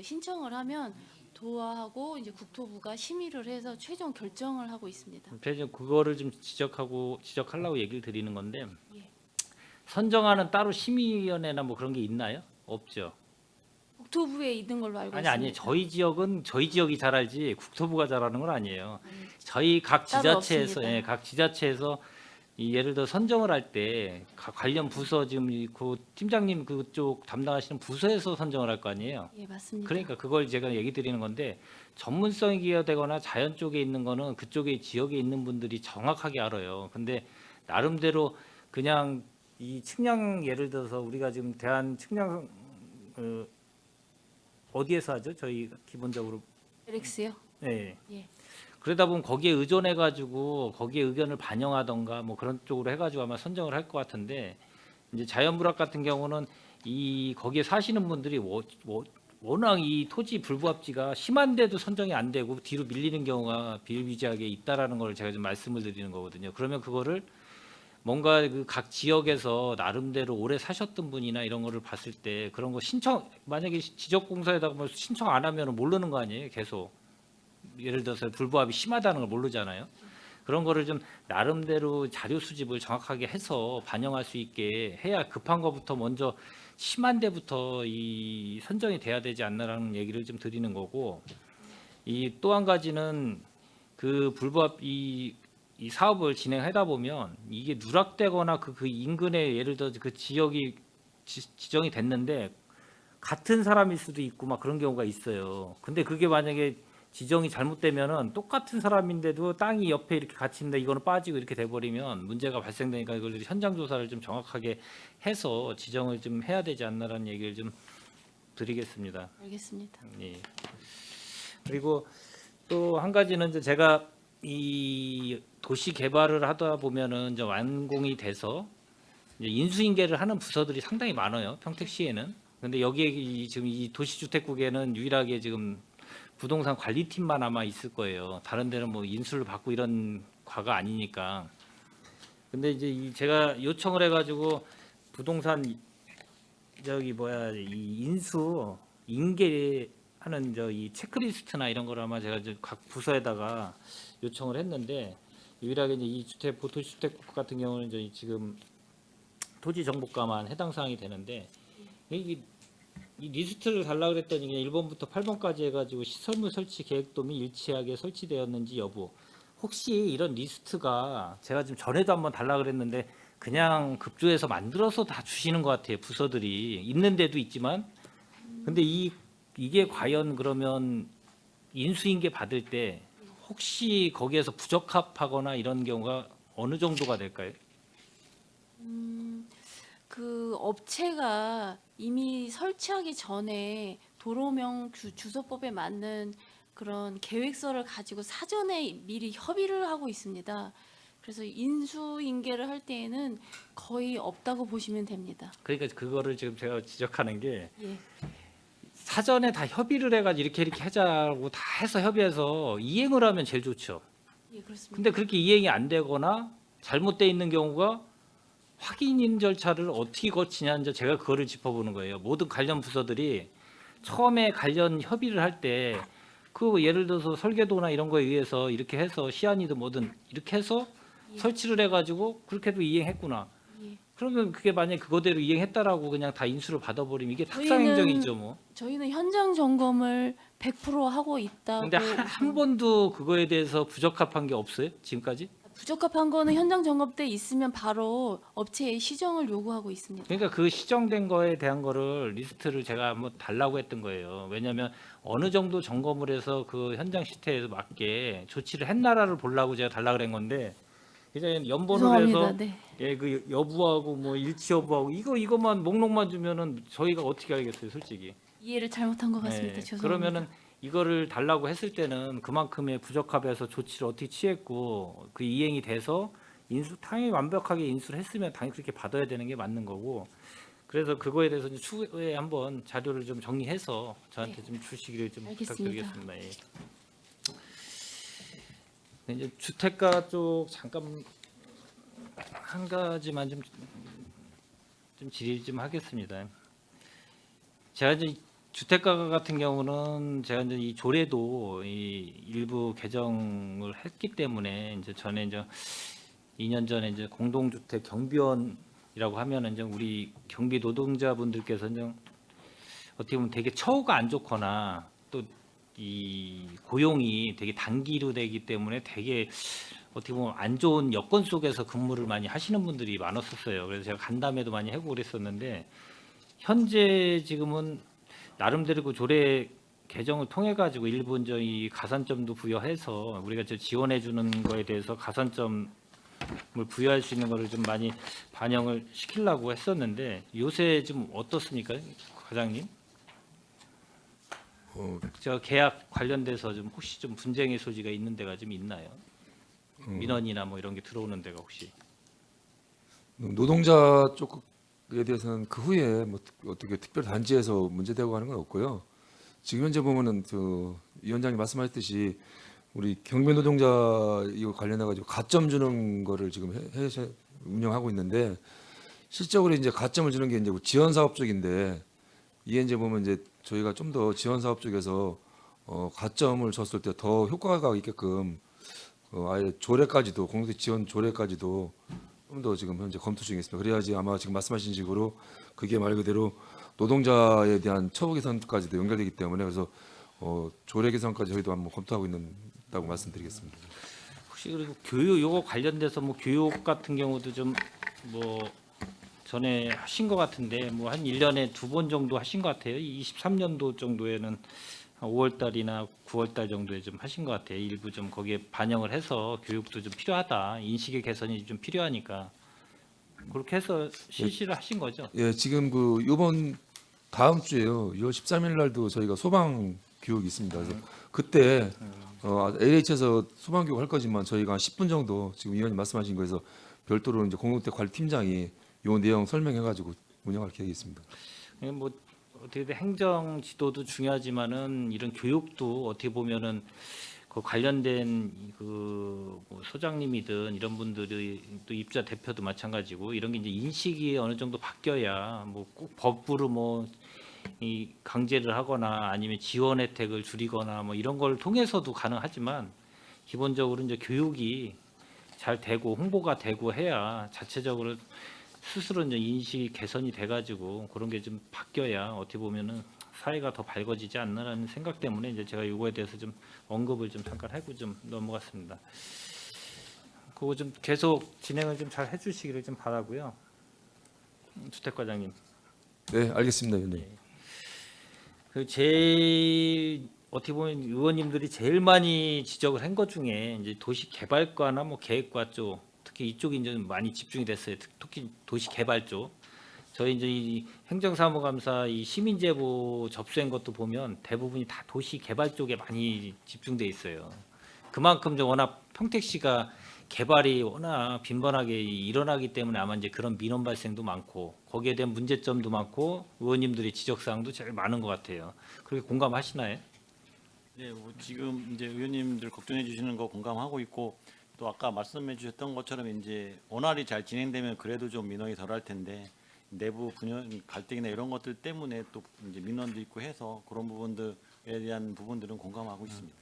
신청을 하면 도하고 이제 국토부가 심의를 해서 최종 결정을 하고 있습니다. 그래서 그거를 좀 지적하려고 얘기를 드리는 건데 예. 선정하는 따로 심의위원회나 뭐 그런 게 있나요? 없죠. 국토부에 있는 걸로 알고 아니 있습니다. 저희 지역은 저희 지역이 잘 알지 국토부가 잘하는 건 아니에요. 저희 각 따로 지자체에서 없습니다. 각 지자체에서 이 예를 들어 선정을 할 때 관련 부서 지금 그 팀장님 그쪽 담당하시는 부서에서 선정을 할 거 아니에요. 예, 맞습니다. 그러니까 그걸 제가 얘기 드리는 건데 전문성이 기여되거나 자연 쪽에 있는 거는 그쪽의 지역에 있는 분들이 정확하게 알아요. 근데 나름대로 그냥 이 측량 예를 들어서 우리가 지금 대한 측량 어디에서 하죠? 저희 기본적으로 LX요? 네. 예. 그러다 보면 거기에 의존해 가지고 거기에 의견을 반영하던가 뭐 그런 쪽으로 해가지고 아마 선정을 할 것 같은데 이제 자연불악 같은 경우는 이 거기에 사시는 분들이 워낙 이 토지 불부합지가 심한데도 선정이 안 되고 뒤로 밀리는 경우가 비일비재하게 있다라는 걸 제가 좀 말씀을 드리는 거거든요. 그러면 그거를 뭔가 그 각 지역에서 나름대로 오래 사셨던 분이나 이런 거를 봤을 때 그런 거 신청 만약에 지적공사에다가 뭐 신청 안 하면 모르는 거 아니에요, 계속. 예를 들어서 불부합이 심하다는 걸 모르잖아요. 그런 거를 좀 나름대로 자료 수집을 정확하게 해서 반영할 수 있게 해야 급한 거부터 먼저 심한 데부터 이 선정이 돼야 되지 않나라는 얘기를 좀 드리는 거고 이 또 한 가지는 그 불부합 이 사업을 진행하다 보면 이게 누락되거나 그 인근에 예를 들어 그 지역이 지정이 됐는데 같은 사람일 수도 있고 막 그런 경우가 있어요. 근데 그게 만약에 지정이 잘못되면은 똑같은 사람인데도 땅이 옆에 이렇게 같이 있는데 이거는 빠지고 이렇게 돼버리면 문제가 발생되니까 이걸 현장 조사를 좀 정확하게 해서 지정을 좀 해야 되지 않나라는 얘기를 좀 드리겠습니다. 알겠습니다. 예. 그리고 또 한 가지는 이제 제가 이 도시 개발을 하다 보면은 이제 완공이 돼서 이제 인수인계를 하는 부서들이 상당히 많아요. 평택시에는. 근데 여기에 지금 이 도시주택국에는 유일하게 지금 부동산 관리팀만 아마 있을 거예요. 다른 데는 뭐 인수를 받고 이런 과가 아니니까. 근데 이제 제가 요청을 해가지고 부동산 이 인수 인계하는 이 체크리스트나 이런 걸 아마 제가 각 부서에다가 요청을 했는데 유일하게 이제 이 도시주택국 같은 경우는 이제 지금 토지정보과만 해당 사항이 되는데 이게 이 리스트를 달라 그랬더니 그냥 1번부터 8번까지 해가지고 시설물 설치 계획도 및 일치하게 설치되었는지 여부. 혹시 이런 리스트가 제가 지금 전에도 한번 달라 그랬는데 그냥 급조해서 만들어서 다 주시는 것 같아요. 부서들이 있는 데도 있지만 근데 이게 과연 그러면 인수인계 받을 때 혹시 거기에서 부적합하거나 이런 경우가 어느 정도가 될까요? 그 업체가 이미 설치하기 전에 도로명 주소법에 맞는 그런 계획서를 가지고 사전에 미리 협의를 하고 있습니다. 그래서 인수인계를 할 때에는 거의 없다고 보시면 됩니다. 그러니까 그거를 지금 제가 지적하는 게 예. 사전에 다 협의를 해가지고 이렇게 하자고 다 해서 협의해서 이행을 하면 제일 좋죠. 예, 그렇습니다. 근데 그렇게 이행이 안 되거나 잘못돼 있는 경우가 확인 절차를 어떻게 거치냐는 제가 그거를 짚어보는 거예요. 모든 관련 부서들이 처음에 관련 협의를 할 때 그 예를 들어서 설계도나 이런 거에 의해서 이렇게 해서 시안이든 뭐든 이렇게 해서 예. 설치를 해가지고 그렇게도 이행했구나. 예. 그러면 그게 만약에 그거대로 이행했다라고 그냥 다 인수를 받아버리면 이게 저희는- 탁상행정이죠 뭐. 저희는 현장 점검을 100% 하고 있다고. 근데 한 번도 그거에 대해서 부적합한 게 없어요 지금까지? 부적합한 거는 현장 점검 때 있으면 바로 업체에 시정을 요구하고 있습니다. 그러니까 그 시정된 거에 대한 거를 리스트를 제가 한번 달라고 했던 거예요. 왜냐하면 어느 정도 점검을 해서 그 현장 시태에 맞게 조치를 했나라를 보려고 제가 달라 그런 건데 이제 연번을 죄송합니다. 해서 네. 예, 그 여부하고 뭐 일치 여부하고 이것만 목록만 주면은 저희가 어떻게 알겠어요, 솔직히. 이해를 잘못한 것 같습니다. 예, 죄송합니다. 그러면은 이거를 달라고 했을 때는 그만큼의 부적합해서 조치를 어떻게 취했고 그 이행이 돼서 당연히 완벽하게 인수를 했으면 당연히 그렇게 받아야 되는 게 맞는 거고 그래서 그거에 대해서 이제 추후에 한번 자료를 좀 정리해서 저한테 좀 주시기를 좀 알겠습니다. 부탁드리겠습니다. 예. 네, 이제 주택가 쪽 잠깐 한 가지만 좀 질의 좀 하겠습니다. 제가 이제 주택가 같은 경우는 제가 이제 이 조례도 이 일부 개정을 했기 때문에 이제 전에 이제 2년 전에 이제 공동주택 경비원이라고 하면은 이제 우리 경비 노동자분들께서 이제 어떻게 보면 되게 처우가 안 좋거나 또 이 고용이 되게 단기로 되기 때문에 되게 어떻게 보면 안 좋은 여건 속에서 근무를 많이 하시는 분들이 많았었어요. 그래서 제가 간담회도 많이 하고 그랬었는데 현재 지금은 나름대로 그 조례 개정을 통해 가지고 일부 이제 이 가산점도 부여해서 우리가 저 지원해 주는 거에 대해서 가산점을 부여할 수 있는 거를 좀 많이 반영을 시키려고 했었는데 요새 좀 어떻습니까, 과장님? 저 계약 관련돼서 좀 혹시 좀 분쟁의 소지가 있는 데가 좀 있나요? 민원이나 뭐 이런 게 들어오는 데가 혹시? 노동자 쪽에 대해서는 그 후에 뭐 어떻게 특별 단지에서 문제되고 하는 건 없고요. 지금 현재 보면은 저 위원장님 말씀하셨듯이 우리 경비 노동자 이거 관련해 가지고 가점 주는 거를 지금 운영하고 있는데 실적으로 이제 가점을 주는 게 이제 지원 사업 쪽인데 이게 이제 보면 이제 저희가 좀 더 지원 사업 쪽에서 가점을 줬을 때 더 효과가 있게끔 아예 조례까지도 공동체 지원 조례까지도 좀 더 지금 현재 검토 중에 있습니다. 그래야지 아마 지금 말씀하신 식으로 그게 말 그대로 노동자에 대한 처우 개선까지도 연결되기 때문에 그래서 조례 개선까지 저희도 한번 검토하고 있다고 말씀드리겠습니다. 혹시 그리고 교육 요거 관련돼서 뭐 교육 같은 경우도 좀 뭐 전에 하신 것 같은데 뭐 한 1년에 2번 정도 하신 것 같아요. 23년도 정도에는 한 5월 달이나 9월 달 정도에 좀 하신 것 같아요. 일부 좀 거기에 반영을 해서 교육도 좀 필요하다. 인식의 개선이 좀 필요하니까 그렇게 해서 실시를 하신 거죠. 예, 지금 그 이번 다음 주에요. 6월 13일 날도 저희가 소방 교육이 있습니다. 그래서 그때 LH에서 소방 교육 할 거지만 저희가 한 10분 정도 지금 위원님 말씀하신 거에서 별도로 이제 공동체 관리 팀장이 요 내용 설명해 가지고 운영할 계획이 있습니다. 뭐 어떻게든 행정 지도도 중요하지만은 이런 교육도 어떻게 보면은 그 관련된 그뭐 소장님이든 이런 분들이 또 입자 대표도 마찬가지고 이런 게 이제 인식이 어느 정도 바뀌어야 뭐 꼭 법으로 뭐 이 강제를 하거나 아니면 지원 혜택을 줄이거나 뭐 이런 걸 통해서도 가능하지만 기본적으로 이제 교육이 잘 되고 홍보가 되고 해야 자체적으로 스스로 이제 인식이 개선이 돼가지고 그런 게 좀 바뀌어야 어떻게 보면은 사회가 더 밝아지지 않나라는 생각 때문에 이제 제가 이거에 대해서 좀 언급을 좀 잠깐 하고 좀 넘어갔습니다. 그거 좀 계속 진행을 좀 잘 해주시기를 좀 바라고요. 주택과장님. 네, 알겠습니다, 위원님. 그 제일 어떻게 보면 의원님들이 제일 많이 지적을 한 것 중에 이제 도시 개발과나 뭐 계획과 쪽, 특히 이쪽이 이제 많이 집중이 됐어요. 특히 도시 개발 쪽. 저희 이제 이 행정사무감사 이 시민제보 접수한 것도 보면 대부분이 다 도시 개발 쪽에 많이 집중돼 있어요. 그만큼 좀 워낙 평택시가 개발이 워낙 빈번하게 일어나기 때문에 아마 이제 그런 민원 발생도 많고 거기에 대한 문제점도 많고 의원님들의 지적 사항도 제일 많은 것 같아요. 그렇게 공감하시나요? 네, 뭐 지금 이제 의원님들 걱정해 주시는 거 공감하고 있고 또 아까 말씀해 주셨던 것처럼 이제 원활히 잘 진행되면 그래도 좀 민원이 덜할 텐데 내부 분열 갈등이나 이런 것들 때문에 또 이제 민원도 있고 해서 그런 부분들에 대한 부분들은 공감하고 있습니다.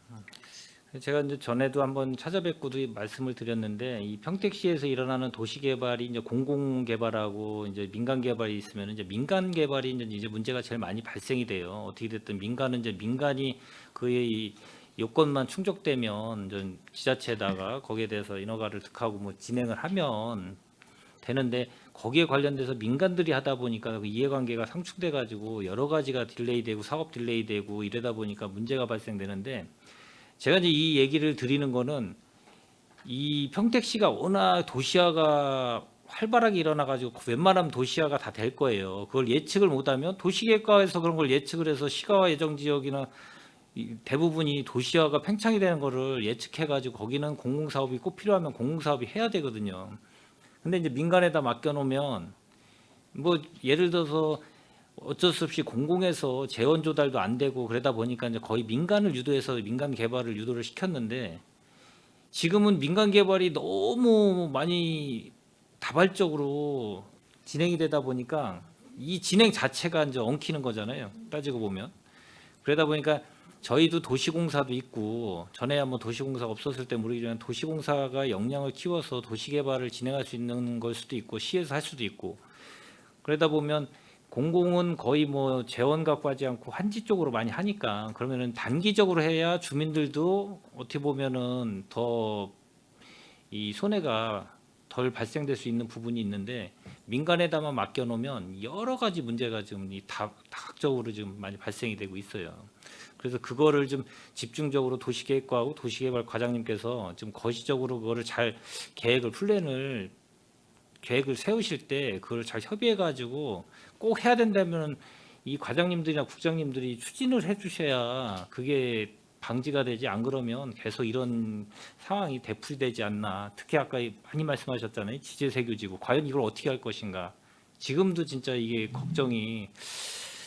제가 이제 전에도 한번 찾아뵙고도 말씀을 드렸는데 이 평택시에서 일어나는 도시 개발이 이제 공공 개발하고 이제 민간 개발이 있으면 이제 민간 개발이 이제 문제가 제일 많이 발생이 돼요. 어떻게 됐든 민간은 이제 민간이 그의 요건만 충족되면 좀 지자체에다가 거기에 대해서 인허가를 득하고 뭐 진행을 하면 되는데 거기에 관련돼서 민간들이 하다 보니까 그 이해관계가 상충돼 가지고 여러 가지가 딜레이되고 사업 딜레이되고 이러다 보니까 문제가 발생되는데 제가 이제 이 얘기를 드리는 거는 이 평택시가 워낙 도시화가 활발하게 일어나 가지고 웬만하면 도시화가 다 될 거예요. 그걸 예측을 못하면 도시계획과에서 그런 걸 예측을 해서 시가와 예정 지역이나 대부분이 도시화가 팽창이 되는 거를 예측해 가지고 거기는 공공사업이 꼭 필요하면 공공사업이 해야 되거든요. 근데 이제 민간에다 맡겨놓으면 뭐 예를 들어서 어쩔 수 없이 공공에서 재원 조달도 안 되고 그러다 보니까 이제 거의 민간을 유도해서 민간 개발을 유도를 시켰는데 지금은 민간 개발이 너무 많이 다발적으로 진행이 되다 보니까 이 진행 자체가 이제 엉키는 거잖아요. 따지고 보면. 그러다 보니까 저희도 도시공사도 있고 전에야 뭐 도시공사가 없었을 때 모르겠지만 도시공사가 역량을 키워서 도시개발을 진행할 수 있는 걸 수도 있고 시에서 할 수도 있고 그러다 보면 공공은 거의 뭐 재원 갖고 하지 않고 환지 쪽으로 많이 하니까 그러면은 단기적으로 해야 주민들도 어떻게 보면은 더 이 손해가 덜 발생될 수 있는 부분이 있는데 민간에다만 맡겨놓으면 여러 가지 문제가 지금 이 다각적으로 지금 많이 발생이 되고 있어요. 그래서 그거를 좀 집중적으로 도시계획과하고 도시개발 과장님께서 좀 거시적으로 그거를 잘 계획을 세우실 때 그걸 잘 협의해 가지고 꼭 해야 된다면 이 과장님들이나 국장님들이 추진을 해 주셔야 그게 방지가 되지 안 그러면 계속 이런 상황이 되풀이되지 않나. 특히 아까 많이 말씀하셨잖아요. 지제세교지구 과연 이걸 어떻게 할 것인가. 지금도 진짜 이게 걱정이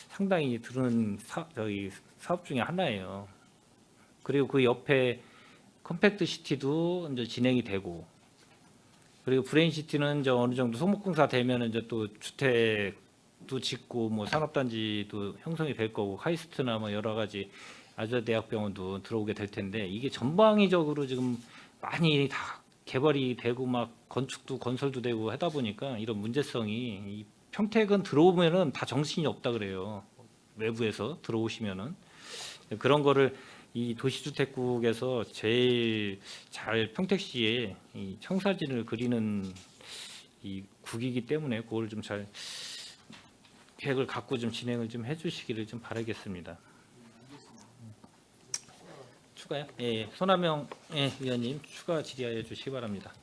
상당히 드는 사업 중에 하나예요. 그리고 그 옆에 컴팩트 시티도 이제 진행이 되고 그리고 브레인시티는 이제 어느 정도 소목공사 되면 이제 또 주택도 짓고 뭐 산업단지도 형성이 될 거고 카이스트나 뭐 여러 가지 아주대학병원도 들어오게 될 텐데 이게 전방위적으로 지금 많이 다 개발이 되고 막 건축도 건설도 되고 하다 보니까 이런 문제성이 이 평택은 들어오면은 다 정신이 없다 그래요. 외부에서 들어오시면은 그런 거를 이 도시주택국에서 제일 잘 평택시에 이 청사진을 그리는 이 국이기 때문에 그걸 좀 잘 계획을 갖고 좀 진행을 좀 해주시기를 좀 바라겠습니다. 추가요? 예, 손하명 위원님 추가 질의하여 주시기 바랍니다.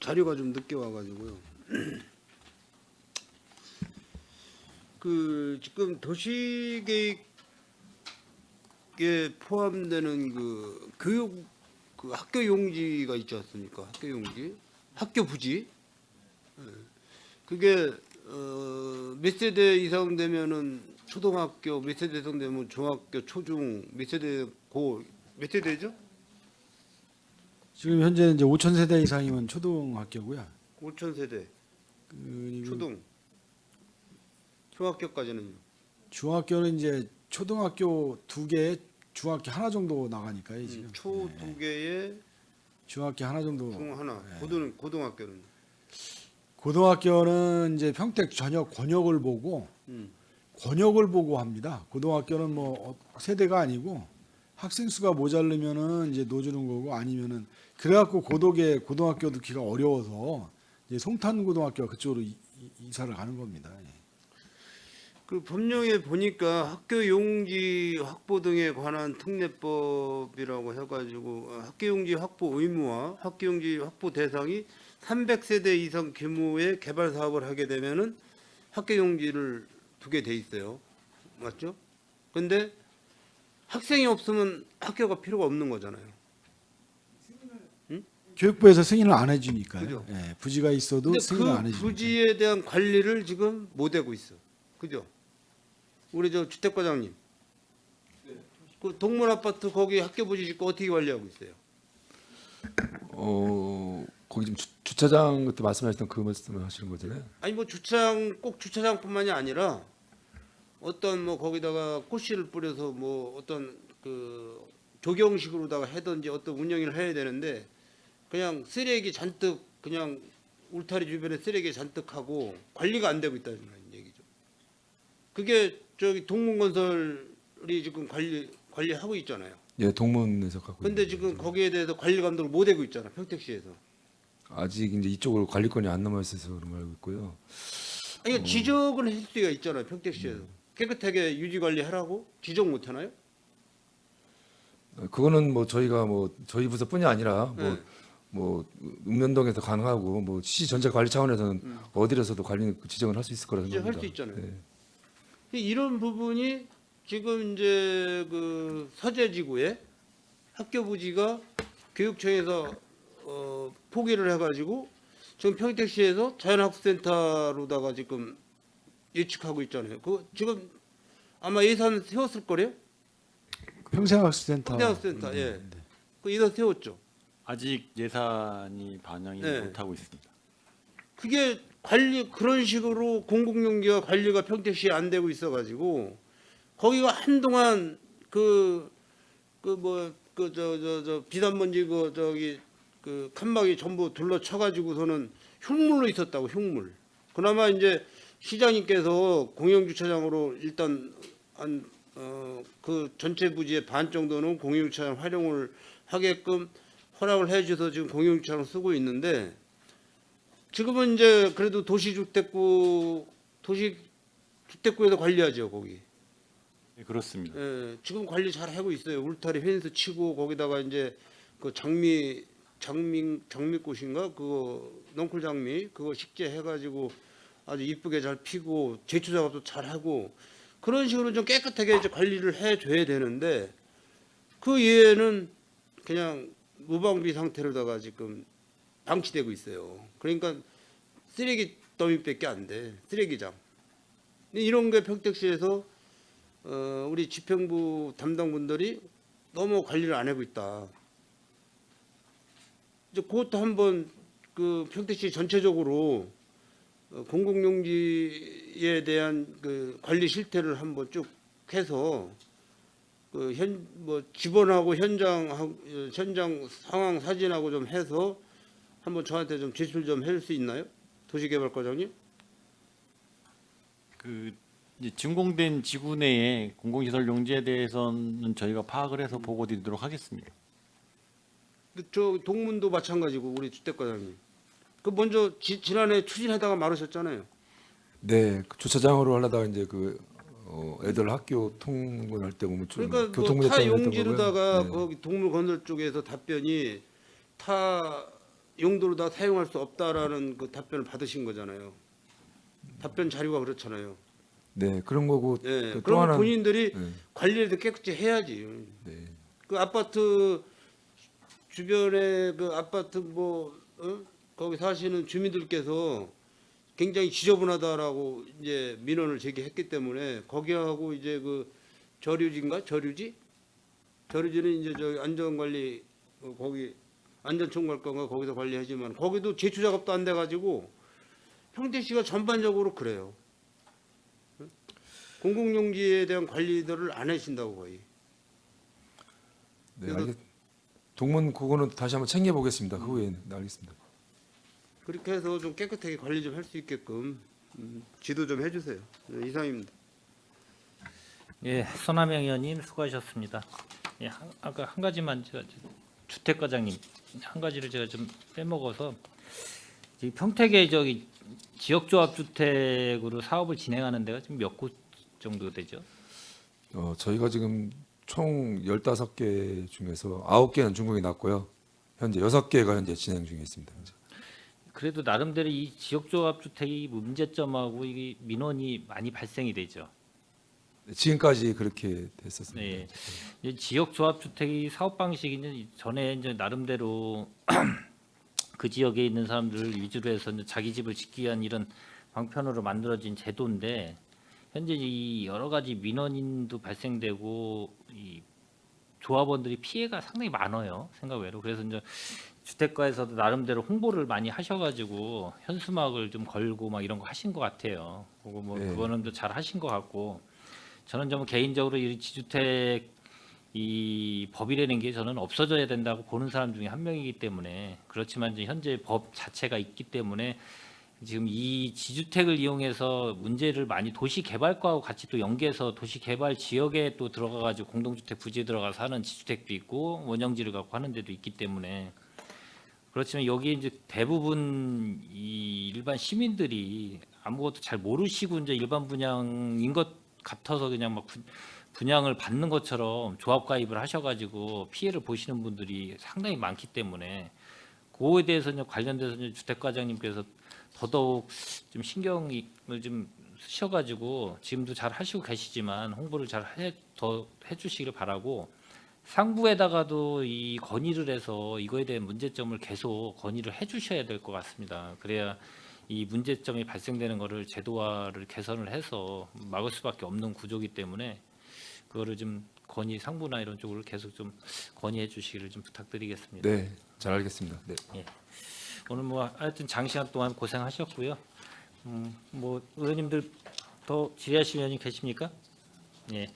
자료가 좀 늦게 와가지고요. 그 지금 도시계획에 포함되는 그 교육 그 학교 용지가 있지 않습니까? 학교 용지, 학교 부지. 그게 몇 세대 이상 되면은 초등학교, 몇 세대 이상 되면 중학교, 초중, 몇 세대 고, 몇 세대죠? 지금 현재 이제 5천 세대 이상이면 초등학교고요. 5천 세대. 그리고 초등. 중학교까지는요. 중학교는 이제 초등학교 2개, 중학교 하나 정도 나가니까요 지금. 초 네. 2개에 중학교 하나 정도. 중 하나. 예. 고등학교는. 고등학교는 이제 평택 전역 권역을 보고 권역을 보고 합니다. 고등학교는 뭐 세대가 아니고 학생 수가 모자르면은 이제 넣어주는 거고 아니면은 그래갖고 고등학교 넣기가 어려워서 이제 송탄고등학교 그쪽으로 이사를 가는 겁니다. 예. 그 법령에 보니까 학교 용지 확보 등에 관한 특례법이라고 해가지고 학교 용지 확보 의무와 학교 용지 확보 대상이 300세대 이상 규모의 개발 사업을 하게 되면은 학교 용지를 두게 돼 있어요. 맞죠? 근데 학생이 없으면 학교가 필요가 없는 거잖아요. 교육부에서 승인을 안 해주니까요. 그죠. 예, 부지가 있어도 근데 승인을 안 그 해주니까. 부지에 대한 관리를 지금 못 하고 있어. 그죠? 우리 저 주택과장님. 그 동문 아파트 거기 학교 부지 짓고 어떻게 관리하고 있어요? 거기 지금 주차장 그때 말씀하셨던 그 말씀을 하시는 거잖아요. 아니 뭐 주차장 꼭 주차장뿐만이 아니라 어떤 뭐 거기다가 꽃씨를 뿌려서 뭐 어떤 그 조경식으로다가 하든지 어떤 운영을 해야 되는데 그냥 쓰레기 잔뜩 그냥 울타리 주변에 쓰레기 잔뜩 하고 관리가 안 되고 있다는 얘기죠. 그게 저기 동문건설이 지금 관리하고 있잖아요. 예, 동문에서 갖고. 근데 있는 지금 거죠. 거기에 대해서 관리 감독을 못 하고 있잖아. 평택시에서. 아직 이제 이쪽으로 관리권이 안 남아 있어서 그런 걸 알고 있고요. 아니 지적은 할 수가 있잖아요. 평택시에서. 깨끗하게 유지 관리하라고 지적 못 하나요? 그거는 뭐 저희가 뭐 저희 부서뿐이 아니라 네. 뭐 읍면동에서 가능하고 뭐 시 전체 관리 차원에서는 어디에서도 관리 지정을 할 수 있을 거라 지적할 생각합니다. 수 있잖아요. 네. 이런 부분이 지금 이제 그 서재지구에 학교 부지가 교육청에서 포기를 해가지고 지금 평택시에서 자연학습센터로다가 지금 예측하고 있잖아요. 그 지금 아마 예산 세웠을 거래요. 평생학습센터. 평생학습센터, 예. 그 예산 세웠죠. 아직 예산이 반영이 네. 못하고 있습니다. 그게 관리 그런 식으로 공공용지와 관리가 평택시에 안 되고 있어가지고 거기가 한동안 비단먼지 그 칸막이 전부 둘러쳐가지고서는 흉물로 있었다고 흉물. 그나마 이제 시장님께서 공영주차장으로 일단 그 전체 부지의 반 정도는 공영주차장 활용을 하게끔 허락을 해줘서 지금 공영주차장 쓰고 있는데 지금은 이제 그래도 도시주택구에서 관리하죠 거기. 네, 그렇습니다. 예, 지금 관리 잘 하고 있어요. 울타리 펜스 치고 거기다가 이제 그 장미꽃인가 그거 넝쿨 장미 그거 식재해가지고 아주 이쁘게 잘 피고 제초 작업도 잘 하고 그런 식으로 좀 깨끗하게 이제 관리를 해줘야 되는데 그 이외에는 그냥 무방비 상태로다가 지금 방치되고 있어요. 그러니까 쓰레기 더미밖에 안 돼. 쓰레기장. 근데 이런 게 평택시에서 우리 집행부 담당분들이 너무 관리를 안 하고 있다. 이제 그것도 한번 그 평택시 전체적으로 공공용지에 대한 그 관리 실태를 한번 쭉 해서 그 직원하고 현장 상황 사진하고 좀 해서 한번 저한테 좀 제출 좀 해줄 수 있나요? 도시개발과장님? 그 이제 준공된 지구 내에 공공시설 용지에 대해서는 저희가 파악을 해서 보고 드리도록 하겠습니다. 저 동문도 마찬가지고 우리 주택과장님. 그 먼저 지난해 추진하다가 말으셨잖아요. 네, 그 주차장으로 하려다가 이제 애들 학교 통근할 때 보면 좀 그러니까 교통 타 문제 때문에 용지로다가 네. 거기 동물 건설 쪽에서 답변이 타 용도로 다 사용할 수 없다라는 그 답변을 받으신 거잖아요. 답변 자료가 그렇잖아요. 네, 그런 거고 예. 또 그럼 하나 본인들이 네. 관리를 더 깨끗이 해야지. 네. 그 아파트 주변에 그 아파트 거기 사시는 주민들께서 굉장히 지저분하다라고 이제 민원을 제기했기 때문에 거기하고 이제 그 저류지는 이제 저 안전관리 거기 안전총괄과가 거기서 관리하지만 거기도 제초 작업도 안 돼가지고 평택시가 전반적으로 그래요. 공공용지에 대한 관리들을 안 하신다고 거의. 네, 그래서 동문 그거는 다시 한번 챙겨 보겠습니다. 그 후에 네, 알겠습니다. 그렇게 해서 좀 깨끗하게 관리 좀 할 수 있게끔 지도 좀 해주세요. 네, 이상입니다. 예, 손하명 의원님 수고하셨습니다. 예, 아까 한 가지만 제가 주택과장님 한 가지를 제가 좀 빼먹어서 이 평택에 저기 지역조합주택으로 사업을 진행하는 데가 지금 몇 곳 정도 되죠? 저희가 지금 총 15개 중에서 9개는 준공이 났고요. 현재 6개가 현재 진행 중에 있습니다. 현재. 그래도 나름대로 이 지역조합주택이 문제점하고 이 민원이 많이 발생이 되죠. 네, 지금까지 그렇게 됐었습니다. 네, 이 지역조합주택이 사업 방식이 이제 전에 이제 나름대로 그 지역에 있는 사람들을 위주로 해서 이제 자기 집을 짓기 위한 이런 방편으로 만들어진 제도인데 현재 이 여러 가지 민원인도 발생되고 이 조합원들이 피해가 상당히 많아요, 생각 외로. 그래서 이제 주택가에서도 나름대로 홍보를 많이 하셔가지고 현수막을 좀 걸고 막 이런 거 하신 것 같아요. 그거 뭐 네. 그거는 또 잘 하신 것 같고 저는 좀 개인적으로 이 지주택 이 법이라는 게 저는 없어져야 된다고 보는 사람 중에 한 명이기 때문에 그렇지만 이제 현재 법 자체가 있기 때문에 지금 이 지주택을 이용해서 문제를 많이 도시 개발과하고 같이 또 연계해서 도시 개발 지역에 또 들어가 가지고 공동주택 부지에 들어가서 하는 지주택도 있고 원형지를 갖고 하는 데도 있기 때문에 그렇지만 여기 이제 대부분 이 일반 시민들이 아무것도 잘 모르시고 이제 일반 분양인 것 같아서 그냥 막 분양을 받는 것처럼 조합 가입을 하셔가지고 피해를 보시는 분들이 상당히 많기 때문에 그거에 대해서 이제 관련돼서 이제 주택과장님께서 더더욱 좀 신경을 좀 쓰셔가지고 지금도 잘 하시고 계시지만 홍보를 더 해주시기를 바라고 상부에다가도 이 건의를 해서 이거에 대한 문제점을 계속 건의를 해주셔야 될 것 같습니다. 그래야 이 문제점이 발생되는 거를 제도화를 개선을 해서 막을 수밖에 없는 구조이기 때문에 그거를 좀 건의 상부나 이런 쪽으로 계속 좀 건의해 주시기를 좀 부탁드리겠습니다. 네, 잘 알겠습니다. 네. 오늘 뭐 하여튼 장시간 동안 고생하셨고요. 뭐 의원님들 더 질의하실 의원님 계십니까? 예.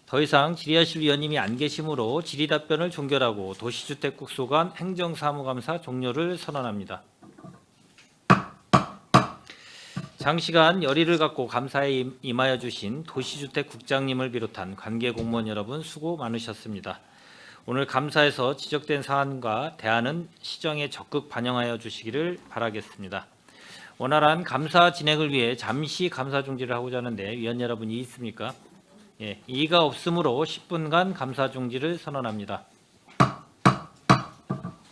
더 이상 질의하실 의원님이 안 계시므로 질의 답변을 종결하고 도시주택국 소관 행정사무감사 종료를 선언합니다. 장시간 열의를 갖고 감사에 임하여 주신 도시주택국장님을 비롯한 관계 공무원 여러분 수고 많으셨습니다. 오늘 감사에서 지적된 사안과 대안은 시정에 적극 반영하여 주시기를 바라겠습니다. 원활한 감사 진행을 위해 잠시 감사 중지를 하고자 하는데 위원 여러분이 있습니까? 예, 이의가 없으므로 10분간 감사 중지를 선언합니다.